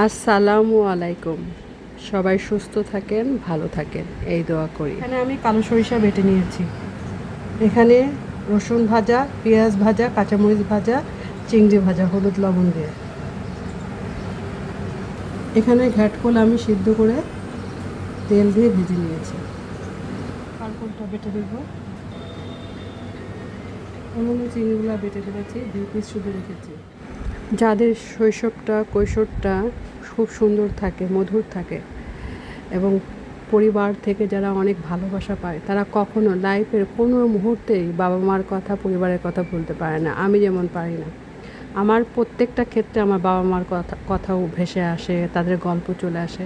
আসসালামু আলাইকুম। সবাই সুস্থ থাকেন, ভালো থাকেন, এই দোয়া করি। এখানে আমি কালো সরিষা বেটে নিয়েছি। এখানে রসুন ভাজা, পেঁয়াজ ভাজা, কাঁচামরিচ ভাজা, চিংড়ি ভাজা, হলুদ লবণ দিয়ে। এখানে ঘ্যাটকল আমি সিদ্ধ করে তেল দিয়ে ভেজে নিয়েছি। কালকলটা বেটে দেব। অন্য চিংড়িগুলো বেটে রেখেছি, 2 পিস শুধু রেখেছি। যাদের শৈশবটা কৈশোরটা খুব সুন্দর থাকে, মধুর থাকে এবং পরিবার থেকে যারা অনেক ভালোবাসা পায়, তারা কখনো লাইফের কোনো মুহূর্তেই বাবা মার কথা, পরিবারের কথা বলতে পারে না। আমি যেমন পারি না। আমার প্রত্যেকটা ক্ষেত্রে আমার বাবা মার কথাও ভেসে আসে, তাদের গল্প চলে আসে।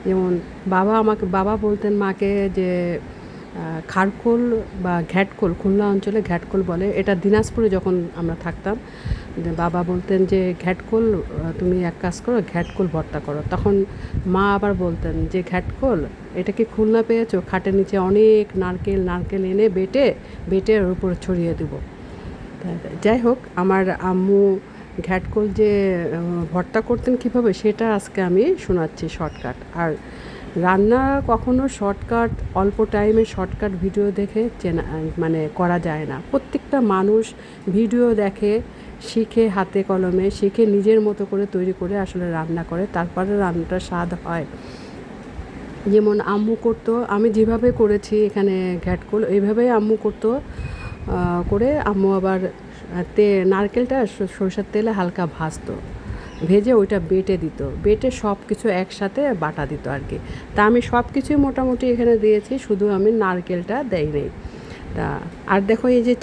যেমন বাবা বলতেন মাকে যে খারকোল বা ঘ্যাটকোল, খুলনা অঞ্চলে ঘ্যাটকোল বলে, এটা দিনাজপুরে যখন আমরা থাকতাম বাবা বলতেন যে ঘ্যাটকোল, তুমি এক কাজ করো, ঘ্যাটকোল ভর্তা করো। তখন মা আবার বলতেন যে ঘ্যাটকোল এটা কি খুলনা পেয়েছো, খাটের নিচে অনেক নারকেল এনে বেটে ওর উপর ছড়িয়ে দেবো। যাই হোক, আমার আম্মু ঘ্যাটকোল যে ভর্তা করতেন কীভাবে, সেটা আজকে আমি শোনাচ্ছি শর্টকাট। আর রান্না কখনো শর্টকাট, অল্প টাইমে শর্টকাট ভিডিও দেখে মানে করা যায় না। প্রত্যেকটা মানুষ ভিডিও দেখে, শিখে, হাতে কলমে শিখে, নিজের মতো করে তৈরি করে আসলে রান্না করে, তারপরে রান্নাটা স্বাদ হয়। যেমন আম্মু করতো, আমি যেভাবে করেছি এখানে ঘ্যাটকোল, এইভাবেই আম্মু করতো। করে আম্মু আবার নারকেলটা সরষের তেলে হালকা ভাজতো, ভেজে ওইটা বেটে দিত, বেটে সব কিছু একসাথে বাটা দিত আর কি। তা আমি সব কিছুই মোটামুটি এখানে দিয়েছি, শুধু আমি নারকেলটা দেই নেই। তা আর দেখো, এই যে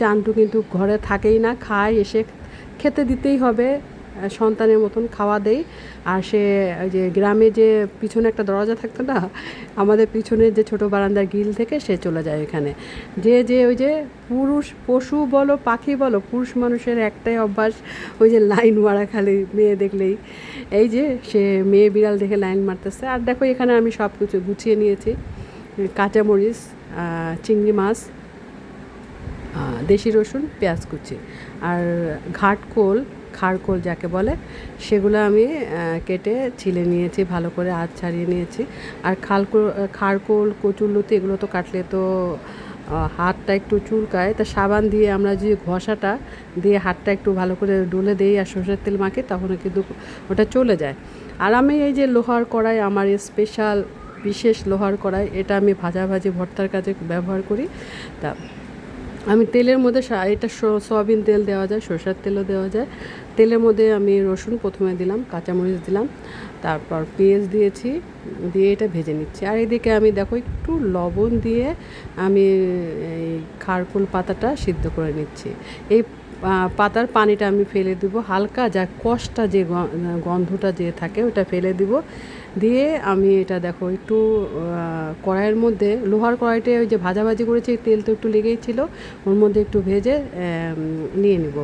চান্টু কিন্তু ঘরে থাকেই না, খায়, এসে খেতে দিতেই হবে, সন্তানের মতন খাওয়া দেই। আর সে ওই যে গ্রামে যে পিছনে একটা দরজা থাকতো না, আমাদের পিছনে যে ছোটো বারান্দার গ্রিল থেকে সে চলে যায় ওইখানে। ওই যে পশু বলো, পাখি বলো, পুরুষ মানুষের একটাই অভ্যাস, ওই যে লাইন মারা, খালি মেয়ে দেখলেই এই যে সে মেয়ে বিড়াল দেখে লাইন মারতেছে। আর দেখো, এখানে আমি সব কিছু গুছিয়ে নিয়েছি। কাঁচামরিচ, চিংড়ি মাছ, দেশি রসুন, পেঁয়াজ কুচি, আর খারকোল যাকে বলে, সেগুলো আমি কেটে ছিলে নিয়েছি, ভালো করে আঁশ ছাড়িয়ে নিয়েছি। আর খারকোল, কচুরলতি এগুলো তো কাটলে তো হাতটা একটু চুলকায়, তা সাবান দিয়ে আমরা যে ঘষাটা দিয়ে হাতটা একটু ভালো করে ডলে দিই আর সরষের তেল মাখি, তখন কিন্তু ওটা চলে যায়। আর আমি এই যে লোহার কড়াই, আমার স্পেশাল বিশেষ লোহার কড়াই, এটা আমি ভাজাভাজি ভর্তার কাজে ব্যবহার করি। তা আমি তেলের মধ্যে, এটা সয়াবিন তেল দেওয়া যায়, সরষের তেলও দেওয়া যায়। তেলের মধ্যে আমি রসুন প্রথমে দিলাম, কাঁচামরিচ দিলাম, তারপর পেঁয়াজ দিয়েছি, দিয়ে এটা ভেজে নিচ্ছি। আর এদিকে আমি দেখো একটু লবণ দিয়ে আমি এই খারকোল পাতাটা সিদ্ধ করে নিচ্ছি। এই পাতার পানিটা আমি ফেলে দিব, হালকা যা কষটা যে গন্ধটা যে থাকে ওটা ফেলে দিব। দিয়ে আমি এটা দেখো একটু কড়াইয়ের মধ্যে, লোহার কড়াইতে ওই যে ভাজাভাজি করেছি, তেল তো একটু লেগেই ছিল, ওর মধ্যে একটু ভেজে নিয়ে নিব।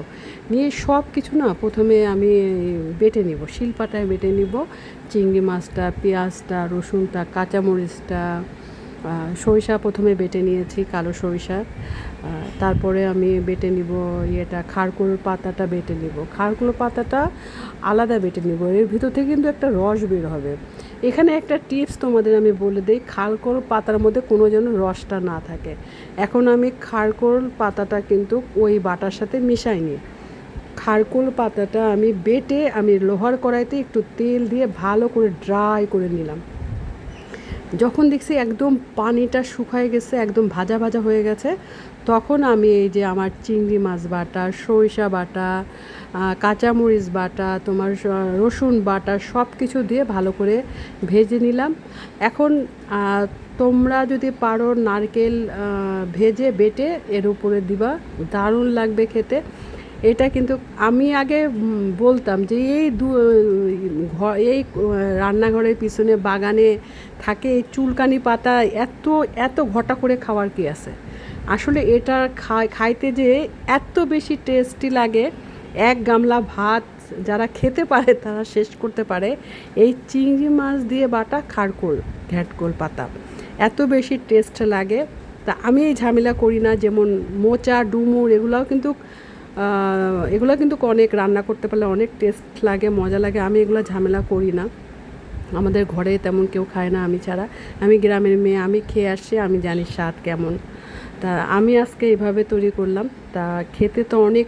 নিয়ে সব কিছু না প্রথমে আমি বেটে নিব, শিলপাটায় বেটে নিব। চিংড়ি মাছটা, পেঁয়াজটা, রসুনটা, কাঁচামরিচটা, সরিষা প্রথমে বেটে নিয়েছি, কালো সরিষা। তারপরে আমি বেটে নিব খারকোল পাতাটা বেটে নিব, খারকোল পাতাটা আলাদা বেটে নিব, এর ভিতর থেকে কিন্তু একটা রস বের হবে। এখানে একটা টিপস তোমাদের আমি বলে দিই, খারকোল পাতার মধ্যে কোনো যেন রসটা না থাকে। এখন আমি খারকোল পাতাটা কিন্তু ওই বাটার সাথে মিশাইনি, খারকোল পাতাটা আমি বেটে আমি লোহার কড়াইতে একটু তেল দিয়ে ভালো করে ড্রাই করে নিলাম। যখন দেখছি একদম পানিটা শুকায় গেছে, একদম ভাজা ভাজা হয়ে গেছে, তখন আমি এই যে আমার চিংড়ি মাছ বাটা, সরিষা বাটা, কাঁচামরিচ বাটা, তোমার রসুন বাটা, সব কিছু দিয়ে ভালো করে ভেজে নিলাম। এখন তোমরা যদি পারো নারকেল ভেজে বেটে এর উপরে দিবা, দারুণ লাগবে খেতে। এটা কিন্তু আমি আগে বলতাম যে এই রান্নাঘরের পিছনে বাগানে থাকে এই চুলকানি পাতা, এত ঘটা করে খাওয়ার কি আছে। আসলে এটা খাইতে যে এত বেশি টেস্টি লাগে, এক গামলা ভাত যারা খেতে পারে তারা শেষ করতে পারে। এই চিংড়ি মাছ দিয়ে বাটা ঘ্যাটকোল পাতা এত বেশি টেস্ট লাগে। তা আমি এই ঝামেলা করি না, যেমন মোচা, ডুমুর এগুলোও কিন্তু এগুলো কিন্তু অনেক রান্না করতে পারলে অনেক টেস্ট লাগে, মজা লাগে। আমি এগুলো ঝামেলা করি না, আমাদের ঘরে তেমন কেউ খায় না আমি ছাড়া। আমি গ্রামের মেয়ে, আমি খেয়ে আসছি, আমি জানি স্বাদ কেমন। তা আমি আজকে এভাবে তৈরি করলাম। তা খেতে তো অনেক